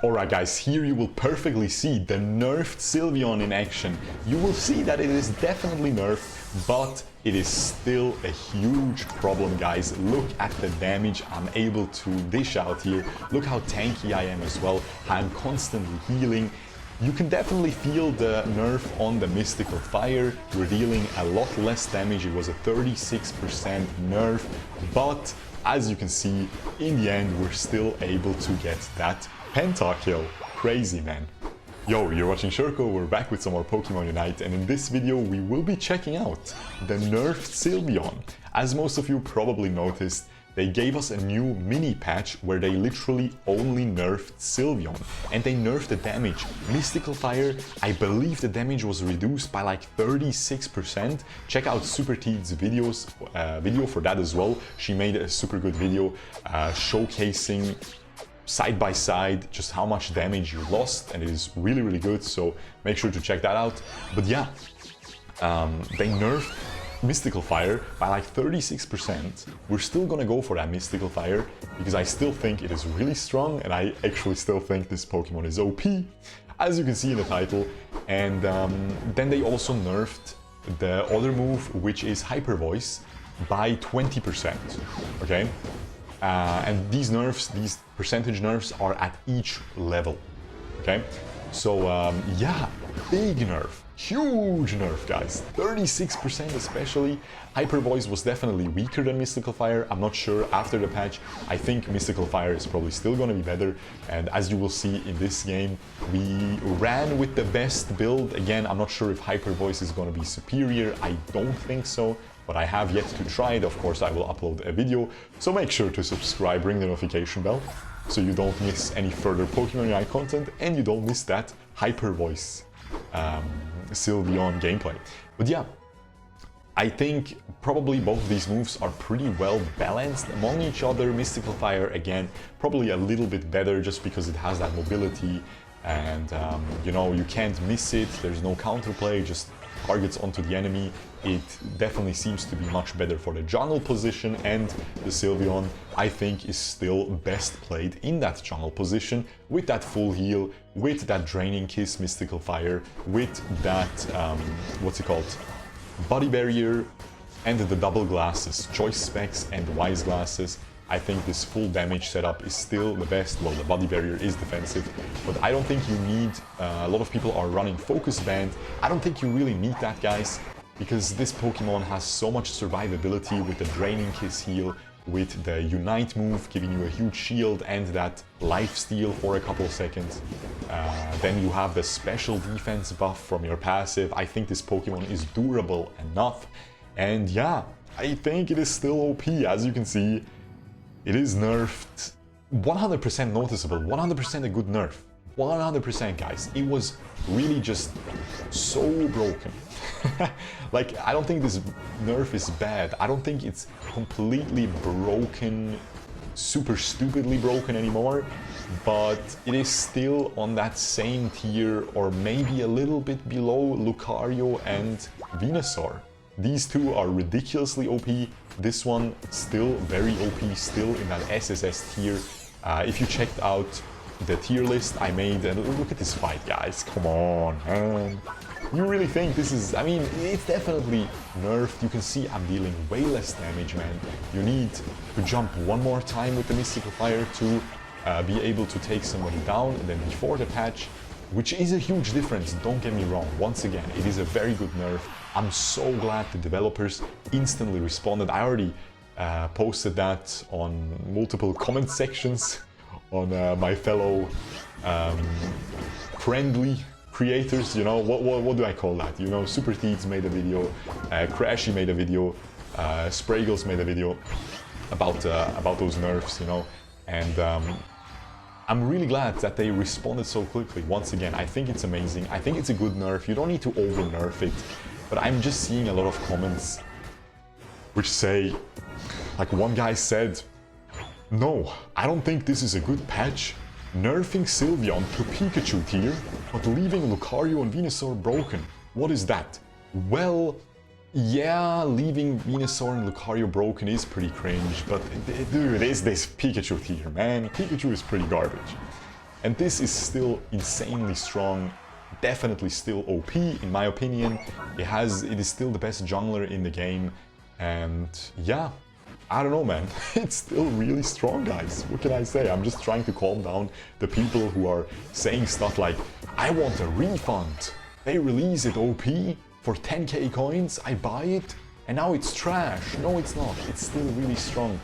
Alright guys, here you will perfectly see the nerfed Sylveon in action. You will see that it is definitely nerfed, but it is still a huge problem, guys. Look at the damage I'm able to dish out here. Look how tanky I am as well, how I'm constantly healing. You can definitely feel the nerf on the Mystical Fire. We're dealing a lot less damage. It was a 36% nerf, but as you can see, in the end, we're still able to get that Penta Kill. Crazy, man. Yo, you're watching Shurkou, we're back with some more Pokémon Unite, and in this video we will be checking out the nerfed Sylveon. As most of you probably noticed, they gave us a new mini patch where they literally only nerfed Sylveon, and they nerfed the damage. Mystical Fire, I believe the damage was reduced by like 36%. Check out Super Teed's video for that as well. She made a super good video showcasing side by side just how much damage you lost, and it is really good, so make sure to check that out. But yeah, they nerfed Mystical Fire by like 36%. We're still gonna go for that Mystical Fire because I still think it is really strong, and I actually still think this Pokemon is OP, as you can see in the title. And then they also nerfed the other move, which is Hyper Voice, by 20%, okay? And these nerfs, these percentage nerfs, are at each level, okay? So yeah, big nerf, huge nerf, guys. 36% especially. Hyper Voice was definitely weaker than Mystical Fire. I'm not sure after the patch. I think Mystical Fire is probably still gonna be better. And as you will see in this game, we ran with the best build. Again, I'm not sure if Hyper Voice is gonna be superior. I don't think so, but I have yet to try it. Of course, I will upload a video, so make sure to subscribe, ring the notification bell, so you don't miss any further Pokemon Unite content, and you don't miss that Hyper Voice Sylveon gameplay. But yeah, I think probably both of these moves are pretty well balanced among each other. Mystical Fire, again, probably a little bit better just because it has that mobility, and you know, you can't miss it. There's no counterplay, just targets onto the enemy. It definitely seems to be much better for the jungle position, and the Sylveon, I think, is still best played in that jungle position with that full heal, with that Draining Kiss Mystical Fire, with that, what's it called, Body Barrier, and the double glasses, Choice Specs and Wise Glasses. I think this full damage setup is still the best. Well, the Body Barrier is defensive, but I don't think you need, a lot of people are running Focus Band. I don't think you really need that, guys, because this Pokemon has so much survivability with the Draining Kiss heal, with the Unite move giving you a huge shield and that life steal for a couple of seconds. Then you have the special defense buff from your passive. I think this Pokemon is durable enough, and yeah, I think it is still OP. As you can see, it is nerfed, 100% noticeable, 100% a good nerf, 100%, guys. It was really just so broken. Like, I don't think this nerf is bad. I don't think it's completely broken, super stupidly broken anymore, but it is still on that same tier, or maybe a little bit below Lucario and Venusaur. These two are ridiculously OP. This one still very OP, still in that SSS tier. If you checked out the tier list I made, and look at this fight, guys. Come on, man. You really think this is... I mean, it's definitely nerfed. You can see I'm dealing way less damage, man. You need to jump one more time with the Mystical Fire to be able to take somebody down than before the patch, which is a huge difference, don't get me wrong. Once again, it is a very good nerf. I'm so glad the developers instantly responded. I already posted that on multiple comment sections on my fellow friendly creators, you know, what do I call that? You know, Super Teeds made a video, Crashy made a video, Spraggles made a video about those nerfs, you know, and I'm really glad that they responded so quickly. Once again, I think it's amazing. I think it's a good nerf. You don't need to over-nerf it. But I'm just seeing a lot of comments which say, like one guy said, "No, I don't think this is a good patch. Nerfing Sylveon to Pikachu tier, but leaving Lucario and Venusaur broken. What is that?" Well, yeah, leaving Venusaur and Lucario broken is pretty cringe, but dude, is this Pikachu tier, man? Pikachu is pretty garbage. And this is still insanely strong, definitely still OP in my opinion. It is still the best jungler in the game, and yeah, I don't know, man. It's still really strong, guys. What can I say? I'm just trying to calm down the people who are saying stuff like, I want a refund. They release it OP for 10k coins, I buy it, and now it's trash. No, it's not. It's still really strong.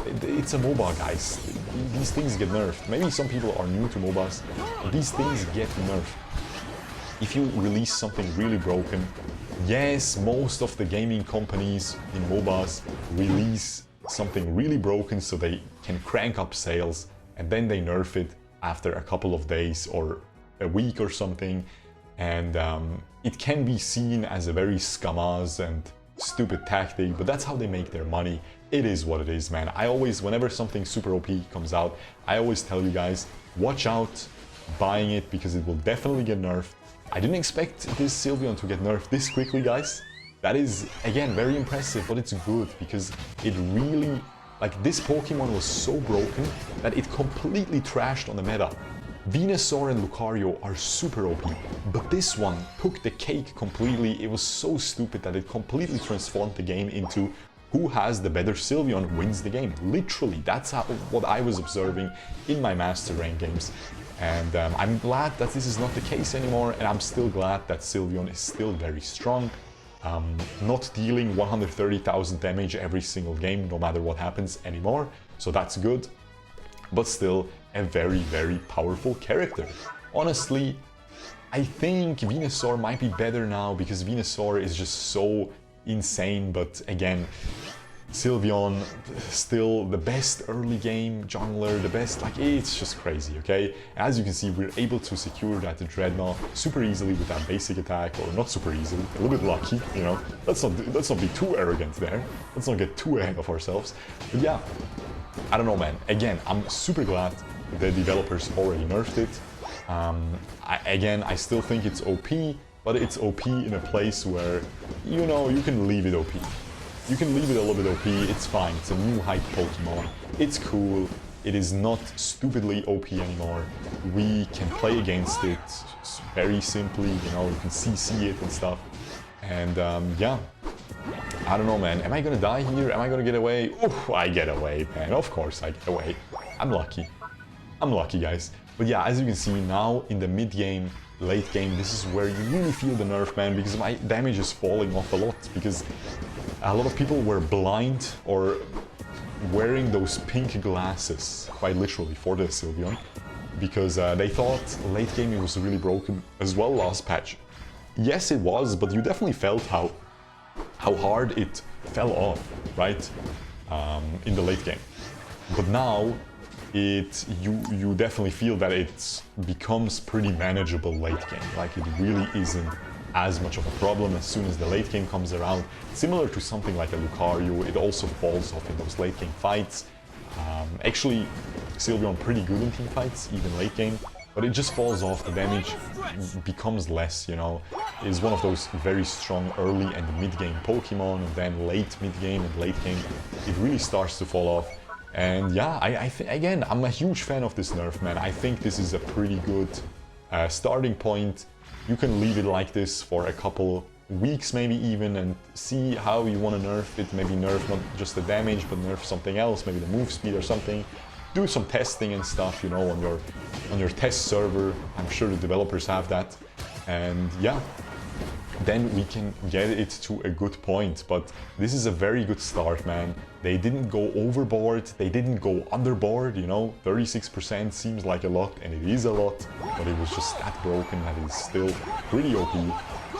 It's a MOBA, guys. These things get nerfed. Maybe some people are new to MOBAs, but these things get nerfed. If you release something really broken, yes, most of the gaming companies in MOBAs release something really broken so they can crank up sales, and then they nerf it after a couple of days or a week or something, and it can be seen as a very scumaz and stupid tactic, but that's how they make their money. It is what it is, man. I always, whenever something super OP comes out, I always tell you guys, watch out buying it because it will definitely get nerfed. I didn't expect this Sylveon to get nerfed this quickly, guys. That is, again, very impressive, but it's good because it really, like, this Pokemon was so broken that it completely trashed on the meta. Venusaur and Lucario are super OP, but this one took the cake completely. It was so stupid that it completely transformed the game into who has the better Sylveon wins the game. Literally, that's what I was observing in my Master rank games. And I'm glad that this is not the case anymore, and I'm still glad that Sylveon is still very strong. Not dealing 130,000 damage every single game, no matter what happens anymore, so that's good. But still, a very, very powerful character. Honestly, I think Venusaur might be better now because Venusaur is just so insane, but again, Sylveon still the best early game jungler, the best, like, it's just crazy, okay? As you can see, we're able to secure that Dreadnought super easily with that basic attack, or not super easily, a little bit lucky, you know? Let's not be too arrogant there. Let's not get too ahead of ourselves. But yeah, I don't know, man. Again, I'm super glad the developers already nerfed it. I still think it's OP, but it's OP in a place where, you know, you can leave it OP. You can leave it a little bit OP, it's fine. It's a new hype Pokemon. It's cool. It is not stupidly OP anymore. We can play against it very simply, you know, you can CC it and stuff. And yeah, I don't know, man. Am I gonna die here? Am I gonna get away? Oh, I get away, man. Of course I get away. I'm lucky. I'm lucky, guys. But yeah, as you can see now in the mid-game, late game, this is where you really feel the nerf, man, because my damage is falling off a lot, because a lot of people were blind or wearing those pink glasses, quite literally, for the Sylveon, because they thought late game it was really broken as well last patch. Yes, it was, but you definitely felt how hard it fell off, right, in the late game. But now, you definitely feel that it becomes pretty manageable late game. Like, it really isn't as much of a problem as soon as the late game comes around. Similar to something like a Lucario, it also falls off in those late game fights. Actually, Sylveon pretty good in team fights, even late game, but it just falls off, the damage becomes less, you know. It is one of those very strong early and mid-game Pokemon, and then late mid-game and late game, it really starts to fall off. And yeah, again, I'm a huge fan of this nerf, man. I think this is a pretty good starting point. You can leave it like this for a couple weeks maybe even, and see how you want to nerf it. Maybe nerf not just the damage, but nerf something else, maybe the move speed or something. Do some testing and stuff, you know, on your test server. I'm sure the developers have that. And yeah, then we can get it to a good point. But this is a very good start, man. They didn't go overboard, they didn't go underboard, you know. 36% seems like a lot, and it is a lot, but it was just that broken that it's still pretty OP.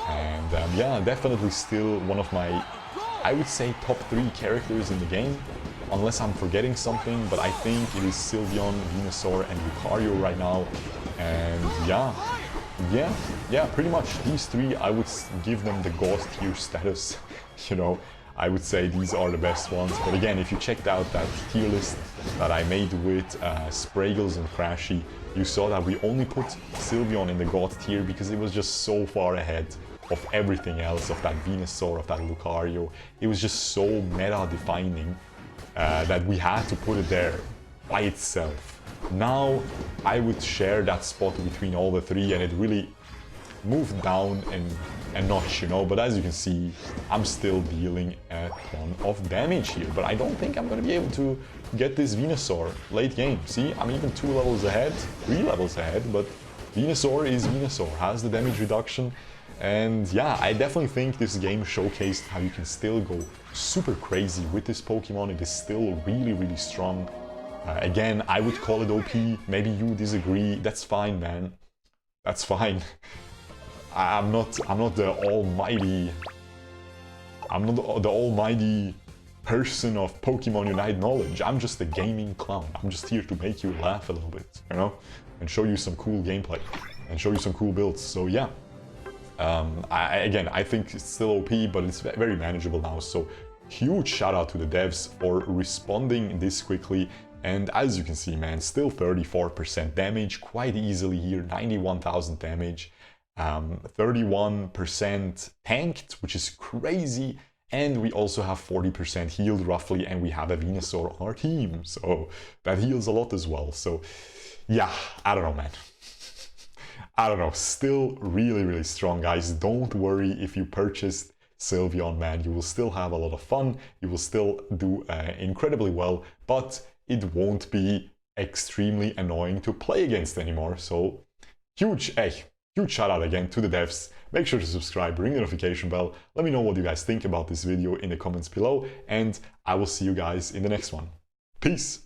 And yeah, definitely still one of my, I would say, top 3 characters in the game, unless I'm forgetting something, but I think it is Sylveon, Venusaur, and Lucario right now. And yeah, pretty much these 3, I would give them the God tier status, you know. I would say these are the best ones, but again, if you checked out that tier list that I made with Spraggles and Crashy, you saw that we only put Sylveon in the God tier because it was just so far ahead of everything else, of that Venusaur, of that Lucario. It was just so meta-defining that we had to put it there. by itself. Now I would share that spot between all the three, and it really moved down a notch, you know. But as you can see, I'm still dealing a ton of damage here. But I don't think I'm going to be able to get this Venusaur late game. See, I'm even 2 levels ahead, 3 levels ahead, but Venusaur is Venusaur, has the damage reduction. And yeah, I definitely think this game showcased how you can still go super crazy with this Pokemon. It is still really, really strong. Again, I would call it OP. Maybe you disagree. That's fine, man. That's fine. I'm not the almighty. I'm not the almighty person of Pokemon Unite knowledge. I'm just a gaming clown. I'm just here to make you laugh a little bit, you know, and show you some cool gameplay and show you some cool builds. So yeah. Again, I think it's still OP, but it's very manageable now. So huge shout out to the devs for responding this quickly. And as you can see, man, still 34% damage quite easily here, 91,000 damage, 31% tanked, which is crazy. And we also have 40% healed roughly, and we have a Venusaur on our team. So that heals a lot as well. So yeah, I don't know, man. I don't know, still really, really strong, guys. Don't worry if you purchased Sylveon, man. You will still have a lot of fun. You will still do incredibly well, but it won't be extremely annoying to play against anymore. So huge shout out again to the devs. Make sure to subscribe, ring the notification bell. Let me know what you guys think about this video in the comments below, and I will see you guys in the next one. Peace!